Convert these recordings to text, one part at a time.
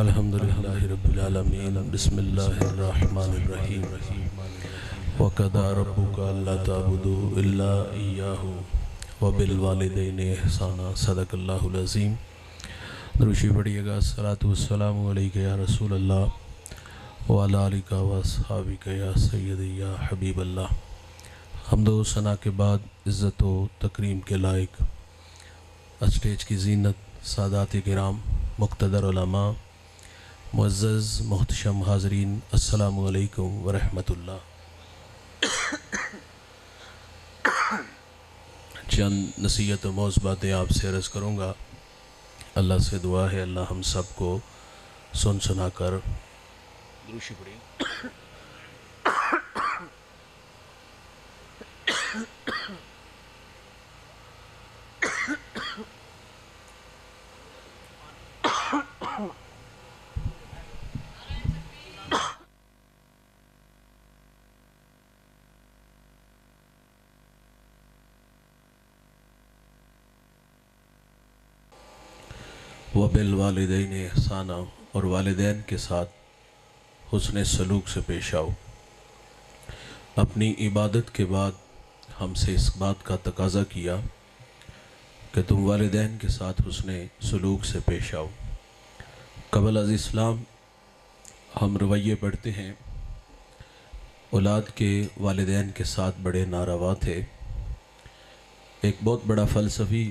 الحمدللہ رب العالمین بسم اللہ الرحمن الرحیم وَقَضَىٰ رَبُّكَ أَلَّا تَعْبُدُوا إِلَّا إِيَّاهُ وَبِالْوَالِدَيْنِ إِحْسَانًا صدق اللہ العظیم۔ دروشی پڑھیے گا۔ الصلاۃ والسلام علیک یا رسول اللہ وعلی آلک واصحابک یا سیدی یا حبیب اللہ۔ حمد و ثنا کے بعد عزت و تکریم کے لائق اسٹیج کی زینت سادات کرام، مقتدر علماء، معزز محتشم حاضرین، السلام علیکم ورحمۃ اللہ۔ چند نصیحت و موعظ باتیں آپ سے عرض کروں گا۔ اللہ سے دعا ہے اللہ ہم سب کو سن سنا کر دروشی پڑھی۔ وَبِالْوَالِدَيْنِ إِحْسَانًا، اور والدین کے ساتھ حسن سلوک سے پیش آؤ۔ اپنی عبادت کے بعد ہم سے اس بات کا تقاضا کیا کہ تم والدین کے ساتھ حسن سلوک سے پیش آؤ۔ قبل از اسلام ہم رویے پڑھتے ہیں، اولاد کے والدین کے ساتھ بڑے ناروا تھے۔ ایک بہت بڑا فلسفی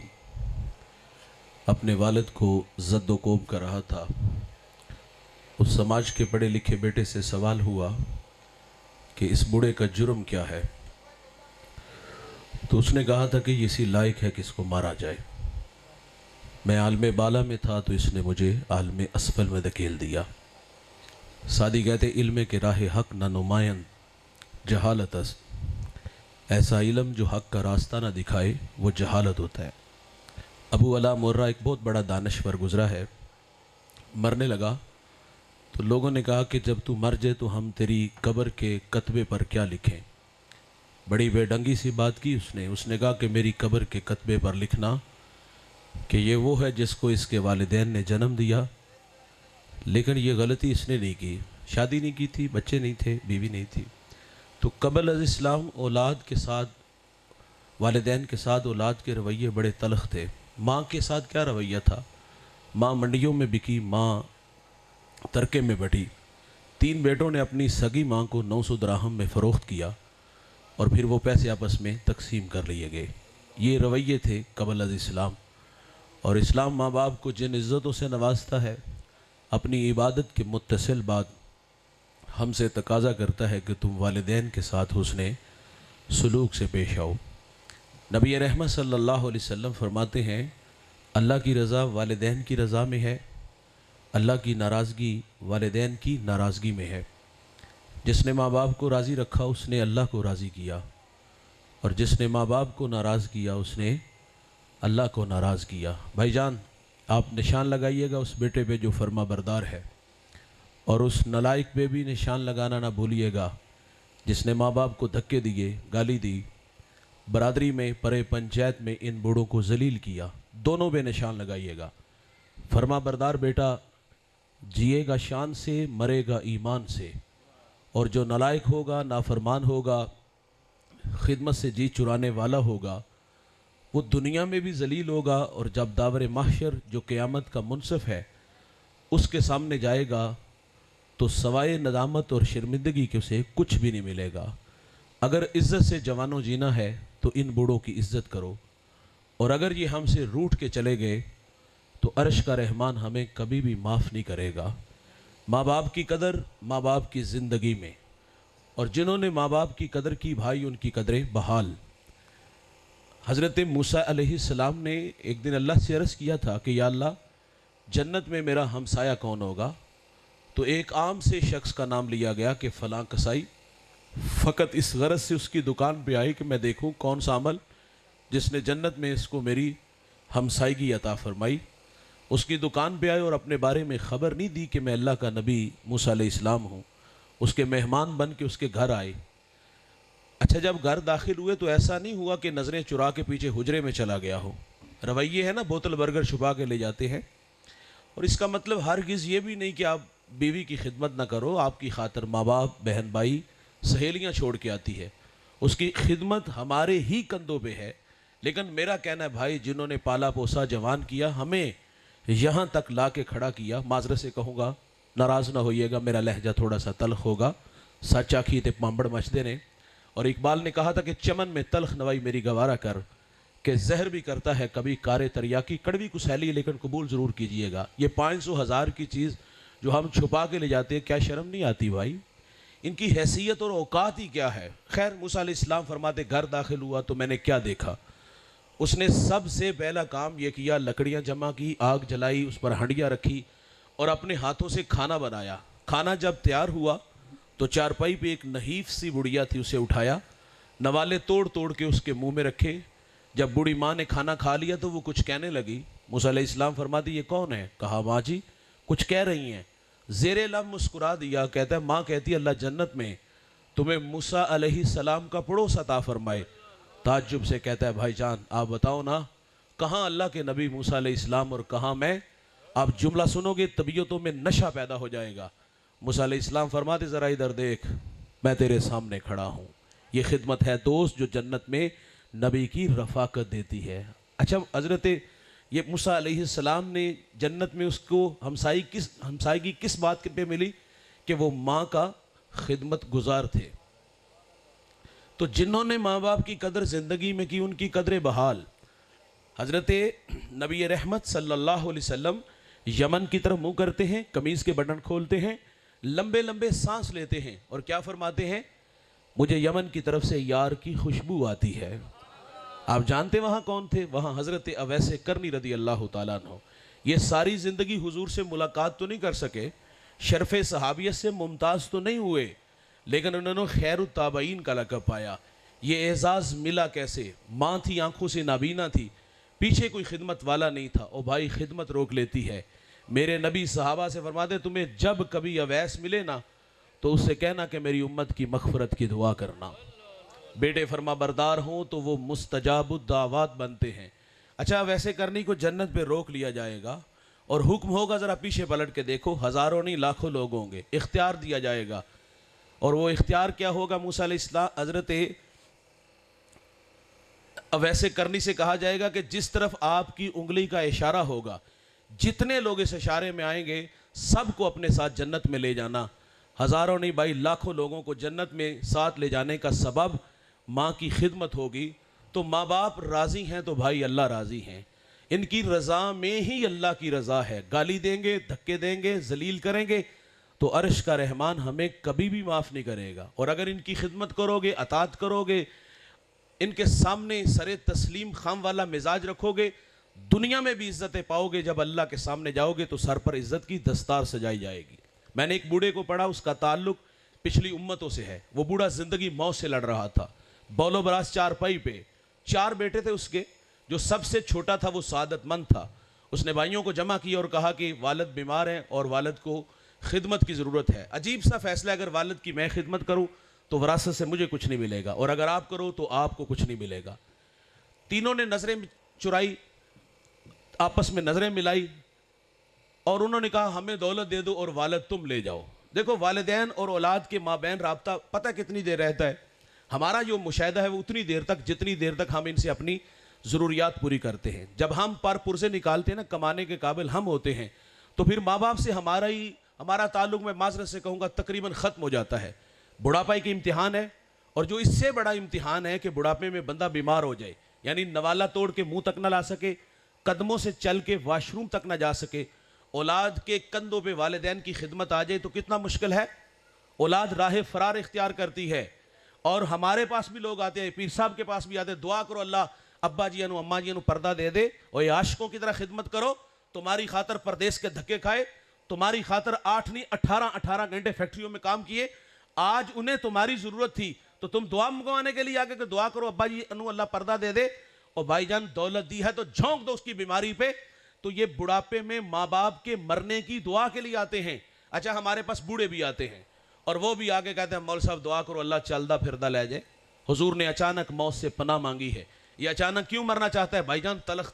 اپنے والد کو زد و کوب کر رہا تھا۔ اس سماج کے پڑھے لکھے بیٹے سے سوال ہوا کہ اس بوڑھے کا جرم کیا ہے؟ تو اس نے کہا تھا کہ یہ اسی لائق ہے کہ اس کو مارا جائے۔ میں عالم بالا میں تھا تو اس نے مجھے عالم اسفل میں دھکیل دیا۔ سادی کہتے علم کے راہ حق نہ نمائن جہالت است، ایسا علم جو حق کا راستہ نہ دکھائے وہ جہالت ہوتا ہے۔ ابو علا مرہ ایک بہت بڑا دانشور گزرا ہے، مرنے لگا تو لوگوں نے کہا کہ جب تو مر جائے تو ہم تیری قبر کے کتبے پر کیا لکھیں؟ بڑی بے ڈنگی سی بات کی اس نے کہا کہ میری قبر کے کتبے پر لکھنا کہ یہ وہ ہے جس کو اس کے والدین نے جنم دیا، لیکن یہ غلطی اس نے نہیں کی، شادی نہیں کی تھی، بچے نہیں تھے، بیوی نہیں تھی۔ تو قبل از اسلام اولاد کے ساتھ، والدین کے ساتھ اولاد کے رویے بڑے تلخ تھے۔ ماں کے ساتھ کیا رویہ تھا؟ ماں منڈیوں میں بکی، ماں ترکے میں بٹی۔ 3 بیٹوں نے اپنی سگی ماں کو 900 دراہم میں فروخت کیا اور پھر وہ پیسے آپس میں تقسیم کر لیے گئے۔ یہ رویے تھے قبل از اسلام۔ اور اسلام ماں باپ کو جن عزتوں سے نوازتا ہے، اپنی عبادت کے متصل بعد ہم سے تقاضا کرتا ہے کہ تم والدین کے ساتھ حسن سلوک سے پیش آؤ۔ نبی رحمت صلی اللہ علیہ وسلم فرماتے ہیں اللہ کی رضا والدین کی رضا میں ہے، اللہ کی ناراضگی والدین کی ناراضگی میں ہے۔ جس نے ماں باپ کو راضی رکھا اس نے اللہ کو راضی کیا، اور جس نے ماں باپ کو ناراض کیا اس نے اللہ کو ناراض کیا۔ بھائی جان، آپ نشان لگائیے گا اس بیٹے پہ جو فرما بردار ہے، اور اس نالائق پہ بھی نشان لگانا نہ بھولیے گا جس نے ماں باپ کو دھکے دیے، گالی دی، برادری میں، پرے پنچایت میں ان بوڑھوں کو ذلیل کیا۔ دونوں پہ نشان لگائیے گا۔ فرما بردار بیٹا جیے گا شان سے، مرے گا ایمان سے، اور جو نالائق ہوگا، نافرمان ہوگا، خدمت سے جی چرانے والا ہوگا، وہ دنیا میں بھی ذلیل ہوگا، اور جب داور محشر جو قیامت کا منصف ہے اس کے سامنے جائے گا تو سوائے ندامت اور شرمندگی کے اسے کچھ بھی نہیں ملے گا۔ اگر عزت سے جوانوں جینا ہے تو ان بوڑھوں کی عزت کرو، اور اگر یہ ہم سے روٹھ کے چلے گئے تو عرش کا رحمان ہمیں کبھی بھی معاف نہیں کرے گا۔ ماں باپ کی قدر ماں باپ کی زندگی میں، اور جنہوں نے ماں باپ کی قدر کی بھائی ان کی قدریں بحال۔ حضرت موسیٰ علیہ السلام نے ایک دن اللہ سے عرض کیا تھا کہ یا اللہ جنت میں میرا ہمسایہ کون ہوگا؟ تو ایک عام سے شخص کا نام لیا گیا کہ فلاں کسائی، فقط اس غرض سے اس کی دکان پہ آئی کہ میں دیکھوں کون سا عمل جس نے جنت میں اس کو میری ہمسائیگی عطا فرمائی۔ اس کی دکان پہ آئے اور اپنے بارے میں خبر نہیں دی کہ میں اللہ کا نبی موسیٰ علیہ السلام ہوں۔ اس کے مہمان بن کے اس کے گھر آئے۔ اچھا، جب گھر داخل ہوئے تو ایسا نہیں ہوا کہ نظریں چرا کے پیچھے حجرے میں چلا گیا ہو۔ رویے ہے نا، بوتل برگر چھپا کے لے جاتے ہیں، اور اس کا مطلب ہرگز یہ بھی نہیں کہ آپ بیوی کی خدمت نہ کرو، آپ کی خاطر ماں باپ، بہن بھائی، سہیلیاں چھوڑ کے آتی ہے، اس کی خدمت ہمارے ہی کندھوں پہ ہے۔ لیکن میرا کہنا ہے بھائی، جنہوں نے پالا پوسا جوان کیا، ہمیں یہاں تک لا کے کھڑا کیا، معذرت سے کہوں گا، ناراض نہ ہوئیے گا، میرا لہجہ تھوڑا سا تلخ ہوگا، سچ آکھی تے پامبڑ مچدے نے۔ اور اقبال نے کہا تھا کہ چمن میں تلخ نوائی میری گوارا کر، کہ زہر بھی کرتا ہے کبھی کار تریاکی، کڑوی کسیلی لیکن قبول ضرور کیجئے گا۔ یہ 500,000 کی چیز جو ہم چھپا کے لے جاتے ہیں، کیا شرم نہیں آتی بھائی؟ ان کی حیثیت اور اوقات ہی کیا ہے؟ خیر، موسیٰ علیہ السلام فرماتے گھر داخل ہوا تو میں نے کیا دیکھا؟ اس نے سب سے پہلا کام یہ کیا، لکڑیاں جمع کی، آگ جلائی، اس پر ہنڈیاں رکھی اور اپنے ہاتھوں سے کھانا بنایا۔ کھانا جب تیار ہوا تو چارپائی پہ ایک نحیف سی بڑیا تھی، اسے اٹھایا، نوالے توڑ توڑ کے اس کے منہ میں رکھے۔ جب بوڑھی ماں نے کھانا کھا لیا تو وہ کچھ کہنے لگی۔ موسیٰ علیہ السلام فرماتی یہ کون ہے؟ کہا ماں جی کچھ کہہ رہی ہیں۔ زیر لب مسکرا دیا، کہتا ہے ماں کہتی ہے اللہ جنت میں تمہیں موسیٰ علیہ السلام کا پڑوس عطا فرمائے۔ تعجب سے کہتا ہے بھائی جان آپ بتاؤ نا، کہاں اللہ کے نبی موسیٰ علیہ السلام اور کہاں میں؟ آپ جملہ سنو گے طبیعتوں میں نشہ پیدا ہو جائے گا۔ موسیٰ علیہ السلام فرماتے ذرا ادھر دیکھ، میں تیرے سامنے کھڑا ہوں۔ یہ خدمت ہے دوست جو جنت میں نبی کی رفاقت دیتی ہے۔ اچھا حضرت یہ موسیٰ علیہ السلام نے جنت میں اس کو ہمسائیگی کس بات پہ ملی؟ کہ وہ ماں کا خدمت گزار تھے۔ تو جنہوں نے ماں باپ کی قدر زندگی میں کی، ان کی قدر بحال۔ حضرت نبی رحمت صلی اللہ علیہ وسلم یمن کی طرف منہ کرتے ہیں، قمیض کے بٹن کھولتے ہیں، لمبے لمبے سانس لیتے ہیں اور کیا فرماتے ہیں؟ مجھے یمن کی طرف سے یار کی خوشبو آتی ہے۔ آپ جانتے وہاں کون تھے؟ وہاں حضرت اویس کرنی رضی اللہ تعالیٰ عنہ۔ یہ ساری زندگی حضور سے ملاقات تو نہیں کر سکے، شرف صحابیت سے ممتاز تو نہیں ہوئے، لیکن انہوں نے خیر التابعین کا لقب پایا۔ یہ اعزاز ملا کیسے؟ ماں تھی، آنکھوں سے نابینا تھی، پیچھے کوئی خدمت والا نہیں تھا۔ او بھائی خدمت روک لیتی ہے۔ میرے نبی صحابہ سے فرماتے تمہیں جب کبھی اویس ملے نا تو اس سے کہنا کہ میری امت کی مغفرت کی دعا کرنا۔ بیٹے فرما بردار ہوں تو وہ مستجاب الدعوات بنتے ہیں۔ اچھا ویسے کرنی کو جنت پہ روک لیا جائے گا اور حکم ہوگا ذرا پیچھے پلٹ کے دیکھو، ہزاروں نہیں لاکھوں لوگ ہوں گے، اختیار دیا جائے گا۔ اور وہ اختیار کیا ہوگا؟ موسیٰ علیہ السلام حضرت ویسے کرنی سے کہا جائے گا کہ جس طرف آپ کی انگلی کا اشارہ ہوگا، جتنے لوگ اس اشارے میں آئیں گے سب کو اپنے ساتھ جنت میں لے جانا۔ ہزاروں نہیں بھائی لاکھوں لوگوں کو جنت میں ساتھ لے جانے کا سبب ماں کی خدمت ہوگی۔ تو ماں باپ راضی ہیں تو بھائی اللہ راضی ہیں، ان کی رضا میں ہی اللہ کی رضا ہے۔ گالی دیں گے، دھکے دیں گے، ذلیل کریں گے تو عرش کا رحمان ہمیں کبھی بھی معاف نہیں کرے گا۔ اور اگر ان کی خدمت کرو گے، اطاعت کرو گے، ان کے سامنے سر تسلیم خام والا مزاج رکھو گے، دنیا میں بھی عزتیں پاؤ گے، جب اللہ کے سامنے جاؤ گے تو سر پر عزت کی دستار سجائی جائے گی۔ میں نے ایک بوڑھے کو پڑھا، اس کا تعلق پچھلی امتوں سے ہے۔ وہ بوڑھا زندگی موت سے لڑ رہا تھا، بولو براس چارپائی پہ، 4 بیٹے تھے اس کے، جو سب سے چھوٹا تھا وہ سعادت مند تھا۔ اس نے بھائیوں کو جمع کیا اور کہا کہ والد بیمار ہیں اور والد کو خدمت کی ضرورت ہے۔ عجیب سا فیصلہ، اگر والد کی میں خدمت کروں تو وراثت سے مجھے کچھ نہیں ملے گا، اور اگر آپ کرو تو آپ کو کچھ نہیں ملے گا۔ تینوں نے نظریں چرائی، آپس میں نظریں ملائی اور انہوں نے کہا ہمیں دولت دے دو اور والد تم لے جاؤ۔ دیکھو والدین اور اولاد کے مابین رابطہ پتہ کتنی دیر رہتا ہے؟ ہمارا جو مشاہدہ ہے وہ اتنی دیر تک جتنی دیر تک ہم ان سے اپنی ضروریات پوری کرتے ہیں۔ جب ہم پر پرزے نکالتے ہیں نا، کمانے کے قابل ہم ہوتے ہیں، تو پھر ماں باپ سے ہمارا تعلق میں معذرت سے کہوں گا تقریباً ختم ہو جاتا ہے۔ بڑھاپے کی امتحان ہے، اور جو اس سے بڑا امتحان ہے کہ بڑھاپے میں بندہ بیمار ہو جائے، یعنی نوالا توڑ کے منہ تک نہ لا سکے، قدموں سے چل کے واش روم تک نہ جا سکے، اولاد کے کندھوں پہ والدین کی خدمت آ جائے تو کتنا مشکل ہے۔ اولاد راہ فرار اختیار کرتی ہے، اور ہمارے پاس بھی لوگ آتے ہیں، پیر صاحب کے پاس بھی آتے ہیں، دعا کرو اللہ ابا جی انو اماں جی انو پردہ دے دے، اور یہ عاشقوں کی طرح خدمت کرو، تمہاری خاطر پردیس کے دھکے کھائے، تمہاری خاطر 8 نہیں 18 گھنٹے فیکٹریوں میں کام کیے، آج انہیں تمہاری ضرورت تھی تو تم دعا منگوانے کے لیے آگے کہ دعا کرو ابا جی انو اللہ پردہ دے دے، اور بھائی جان دولت دی ہے تو جھونک دو اس کی بیماری پہ۔ تو یہ بڑھاپے میں ماں باپ کے مرنے کی دعا کے لیے آتے ہیں۔ اچھا ہمارے پاس بوڑھے بھی آتے ہیں اور وہ بھی آگے کہتے ہیں مول صاحب دعا کرو اللہ چلدا پھردا لے جائے۔ حضور نے اچانک موت سے پناہ مانگی ہے۔ یہ اچانک کیوں مرنا چاہتا ہے؟ بھائی جان تلخ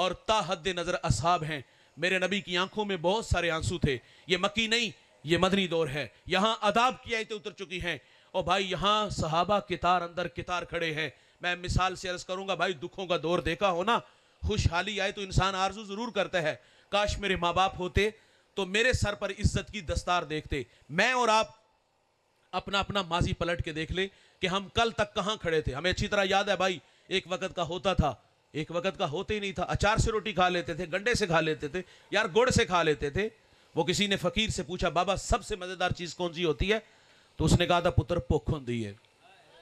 اور تا حد نظر اصحاب ہیں. میرے نبی کی آنکھوں میں بہت سارے آنسو تھے. یہ مکی نہیں، یہ مدنی دور ہے. یہاں عذاب کی آیتیں اتر چکی ہیں اور بھائی یہاں صحابہ کتار اندر کتار کھڑے ہیں. میں مثال سے عرض کروں گا بھائی، دکھوں کا دور دیکھا ہو نا، خوشحالی آئے تو انسان آرزو ضرور کرتا ہے کاش میرے ماں باپ ہوتے تو میرے سر پر عزت کی دستار دیکھتے. میں اور آپ اپنا اپنا ماضی پلٹ کے دیکھ لیں کہ ہم کل تک کہاں کھڑے تھے. ہمیں اچھی طرح یاد ہے بھائی، ایک وقت کا ہوتا تھا، ایک وقت کا ہوتے ہی نہیں تھا. اچار سے روٹی کھا لیتے تھے، گنڈے سے کھا لیتے تھے، یار گڑ سے کھا لیتے تھے. وہ کسی نے فقیر سے پوچھا بابا سب سے مزیدار چیز کون سی ہوتی ہے؟ تو اس نے کہا تھا پتر پوکھن دی ہے.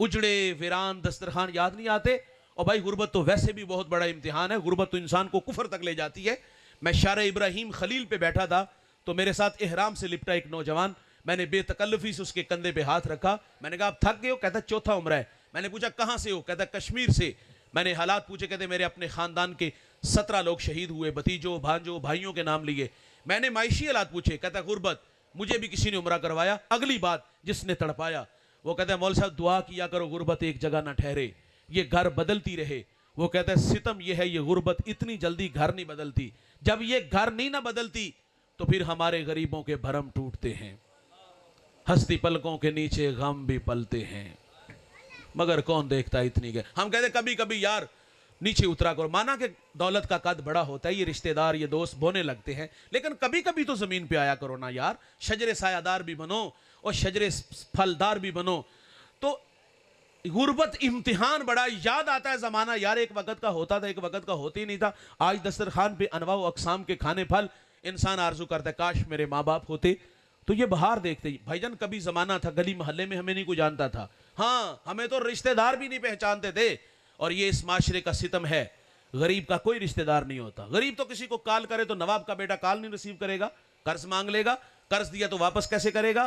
اجڑے ویران دسترخوان یاد نہیں آتے. اور بھائی غربت تو ویسے بھی بہت بڑا امتحان ہے. غربت تو انسان کو کفر تک لے جاتی ہے. میں شارع ابراہیم خلیل پہ بیٹھا تھا تو میرے ساتھ احرام سے لپٹا ایک نوجوان. میں نے بے تکلفی سے اس کے کندھے پہ ہاتھ رکھا. میں نے کہا آپ تھک گئے ہو؟ کہتا چوتھا عمرہ ہے. میں نے پوچھا کہاں سے ہو؟ کہتا کشمیر سے. میں نے حالات پوچھے، کہتے میرے اپنے خاندان کے 17 لوگ شہید ہوئے، بھتیجوں بھانجوں بھائیوں کے نام لیے. میں نے معاشی حالات پوچھے، کہتا غربت، مجھے بھی کسی نے عمرہ کروایا. اگلی بات جس نے تڑپایا وہ کہتا ہے مول صاحب دعا کیا کرو غربت ایک جگہ نہ ٹھہرے، یہ گھر بدلتی رہے. وہ کہتا ہے ستم یہ ہے یہ غربت اتنی جلدی گھر نہیں بدلتی. جب یہ گھر نہیں نہ بدلتی تو پھر ہمارے غریبوں کے بھرم ٹوٹتے ہیں. ہستی پلکوں کے نیچے غم بھی پلتے ہیں مگر کون دیکھتا اتنی گئے. ہم کہتے کبھی کبھی یار نیچے اترا کرو. مانا کہ دولت کا قد بڑا ہوتا ہے، یہ رشتہ دار یہ دوست بونے لگتے ہیں، لیکن کبھی کبھی تو زمین پہ آیا کرو نا یار. شجر سایہ دار بھی بنو اور شجر پھلدار بھی بنو. تو غربت امتحان بڑا. یاد آتا ہے زمانہ یار، ایک وقت کا ہوتا تھا، ایک وقت کا ہوتے ہی نہیں تھا. آج دسترخوان پہ انواع و اقسام کے کھانے پھل. انسان آرزو کرتا ہے کاش میرے ماں باپ ہوتے تو یہ بہار دیکھتے. بھائی جان کبھی زمانہ تھا گلی محلے میں ہمیں نہیں کوئی جانتا تھا. ہاں ہمیں تو رشتہ دار بھی نہیں پہچانتے تھے. اور یہ اس معاشرے کا ستم ہے، غریب کا کوئی رشتہ دار نہیں ہوتا. غریب تو کسی کو کال کرے تو نواب کا بیٹا کال نہیں ریسیو کرے گا، قرض مانگ لے گا، قرض دیا تو واپس کیسے کرے گا.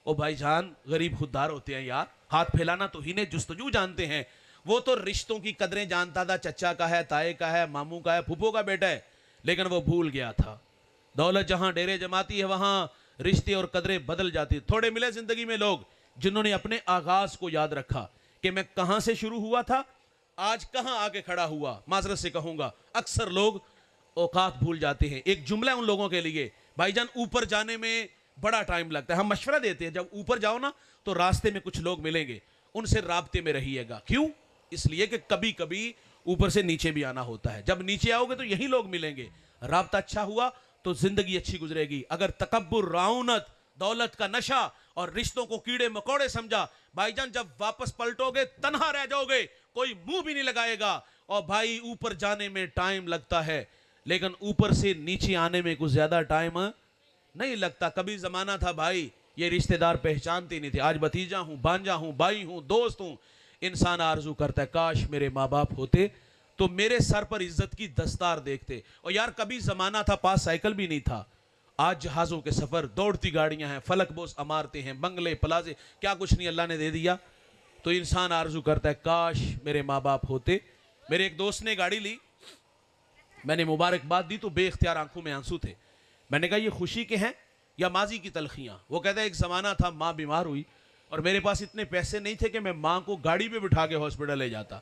او بھائی جان غریب خوددار ہوتے ہیں یار. ہاتھ پھیلانا تو ہی نے جستجو جانتے ہیں. وہ تو رشتوں کی قدریں جانتا تھا، چچا کا ہے، تائے کا ہے، ماموں کا ہے، پھپھو کا بیٹا ہے، لیکن وہ بھول گیا تھا. دولت جہاں ڈیرے جماتی ہے وہاں رشتے اور قدریں بدل جاتی. تھوڑے ملے زندگی میں لوگ جنہوں نے اپنے آغاز کو یاد رکھا کہ میں کہاں سے شروع ہوا تھا، آج کہاں آگے کھڑا ہوا. معذرت سے کہوں گا اکثر لوگ اوقات بھول جاتے ہیں. ایک جملہ ان لوگوں کے لیے بھائی جان، اوپر جانے میں بڑا ٹائم لگتا ہے. ہم مشورہ دیتے ہیں جب اوپر جاؤ نا تو راستے میں کچھ لوگ ملیں گے، ان سے رابطے میں رہیے گا. کیوں؟ اس لیے کہ کبھی کبھی اوپر سے نیچے بھی آنا ہوتا ہے. جب نیچے آؤ گے تو یہی لوگ ملیں گے. رابطہ اچھا ہوا تو زندگی اچھی گزرے گی. اگر تکبر، رعونت، دولت کا نشہ اور رشتوں کو کیڑے مکوڑے سمجھا، بھائی جان جب واپس پلٹو گے تنہا رہ جاؤ گے، کوئی منہ بھی نہیں لگائے گا. اور بھائی اوپر جانے میں ٹائم لگتا ہے لیکن اوپر سے نیچے آنے میں کچھ زیادہ ٹائم نہیں لگتا. کبھی زمانہ تھا بھائی یہ رشتہ دار پہچانتے نہیں تھے. آج بھتیجا ہوں، بانجا ہوں، بھائی ہوں، دوست ہوں. انسان آرزو کرتا ہے کاش میرے ماں باپ ہوتے تو میرے سر پر عزت کی دستار دیکھتے. اور یار کبھی زمانہ تھا پاس سائیکل بھی نہیں تھا. آج جہازوں کے سفر، دوڑتی گاڑیاں ہیں، فلک بوس عمارتیں ہیں، بنگلے پلازے، کیا کچھ نہیں اللہ نے دے دیا. تو انسان آرزو کرتا ہے کاش میرے ماں باپ ہوتے. میرے ایک دوست نے گاڑی لی، میں نے مبارکباد دی تو بے اختیار آنکھوں میں آنسو تھے. میں نے کہا یہ خوشی کے ہیں یا ماضی کی تلخیاں؟ وہ کہتا ہے ایک زمانہ تھا ماں بیمار ہوئی اور میرے پاس اتنے پیسے نہیں تھے کہ میں ماں کو گاڑی پہ بٹھا کے ہاسپٹل لے جاتا.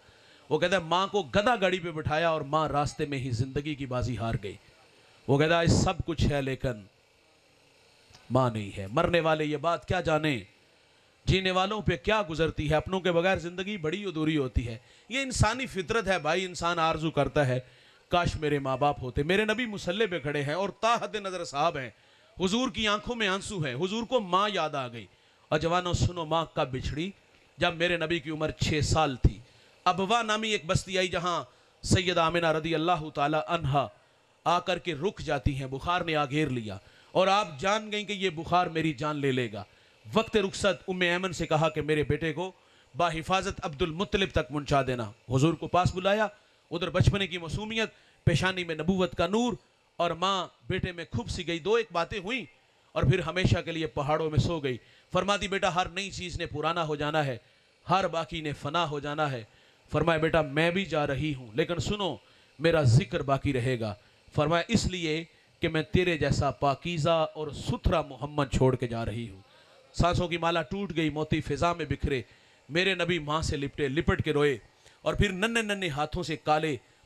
وہ کہتا ہے ماں کو گدھا گاڑی پہ بٹھایا اور ماں راستے میں ہی زندگی کی بازی ہار گئی. وہ کہتا ہے سب کچھ ہے لیکن ماں نہیں ہے. مرنے والے یہ بات کیا جانے، جینے والوں پہ کیا گزرتی ہے. اپنوں کے بغیر زندگی بڑی ادھوری ہوتی ہے. یہ انسانی فطرت ہے بھائی. انسان آرزو کرتا ہے کاش میرے ماں باپ ہوتے. میرے نبی مصلی پہ کھڑے ہیں اور تا حد نظر صاحب ہیں. حضور کی آنکھوں میں آنسو ہیں. حضور کو ماں یاد آ گئی. اور جوانوں سنو ماں کب بچھڑی؟ جب میرے نبی کی عمر 6 سال تھی. ابوا نامی ایک بستی آئی جہاں سیدہ آمنہ رضی اللہ تعالی عنہا آ کر کے رک جاتی ہیں. بخار نے آ گھیر لیا اور آپ جان گئیں کہ یہ بخار میری جان لے لے گا. وقت رخصت ام ایمن سے کہا کہ میرے بیٹے کو با حفاظت عبد المطلب تک پہنچا دینا. حضور کو پاس بلایا. ادھر بچپنے کی معصومیت، پیشانی میں نبوت کا نور اور ماں بیٹے میں کھپ سی گئی. 2 ایک باتیں ہوئیں اور پھر ہمیشہ کے لیے پہاڑوں میں سو گئی. فرماتی بیٹا ہر نئی چیز نے پرانا ہو جانا ہے، ہر باقی نے فنا ہو جانا ہے. فرمایا بیٹا میں بھی جا رہی ہوں لیکن سنو میرا ذکر باقی رہے گا. فرمایا اس لیے کہ میں تیرے جیسا پاکیزہ اور ستھرا محمد چھوڑ کے جا رہی ہوں. سانسوں کی مالا ٹوٹ گئی، موتی فضا میں بکھرے. میرے نبی ماں سے لپٹ کے روئے اور پھر ننھے ننھے ہاتھوں سے کالے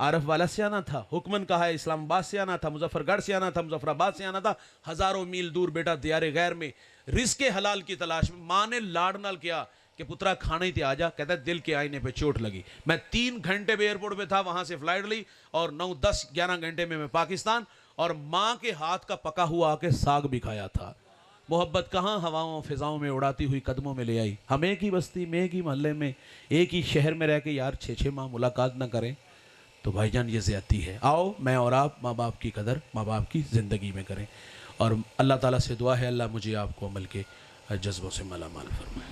عارف والا سے آنا تھا، حکمن کہا ہے اسلام آباد سے آنا تھا، مظفر گڑھ سے آنا تھا، مظفر آباد سے آنا تھا، ہزاروں میل دور بیٹا دیار غیر میں رزق حلال کی تلاش میں. ماں نے لاڈ نال کیا کہ پترا کھانا ہی تے آ جا. کہتا ہے دل کے آئینے پہ چوٹ لگی. میں 3 گھنٹے پہ ایئرپورٹ پہ تھا، وہاں سے فلائٹ لی اور 9 10 11 گھنٹے میں پاکستان، اور ماں کے ہاتھ کا پکا ہوا آ کے ساگ بھی کھایا تھا. محبت کہاں ہواؤں فضاؤں میں اڑاتی ہوئی قدموں میں لے آئی. ہم ایک ہی بستی میں، ایک ہی محلے میں، ایک ہی شہر میں رہ کے یار 6 ماہ ملاقات نہ کریں تو بھائی جان یہ زیادتی ہے. آؤ میں اور آپ ماں باپ کی قدر ماں باپ کی زندگی میں کریں، اور اللہ تعالیٰ سے دعا ہے اللہ مجھے آپ کو عمل کے جذبوں سے مالا مال فرمائے.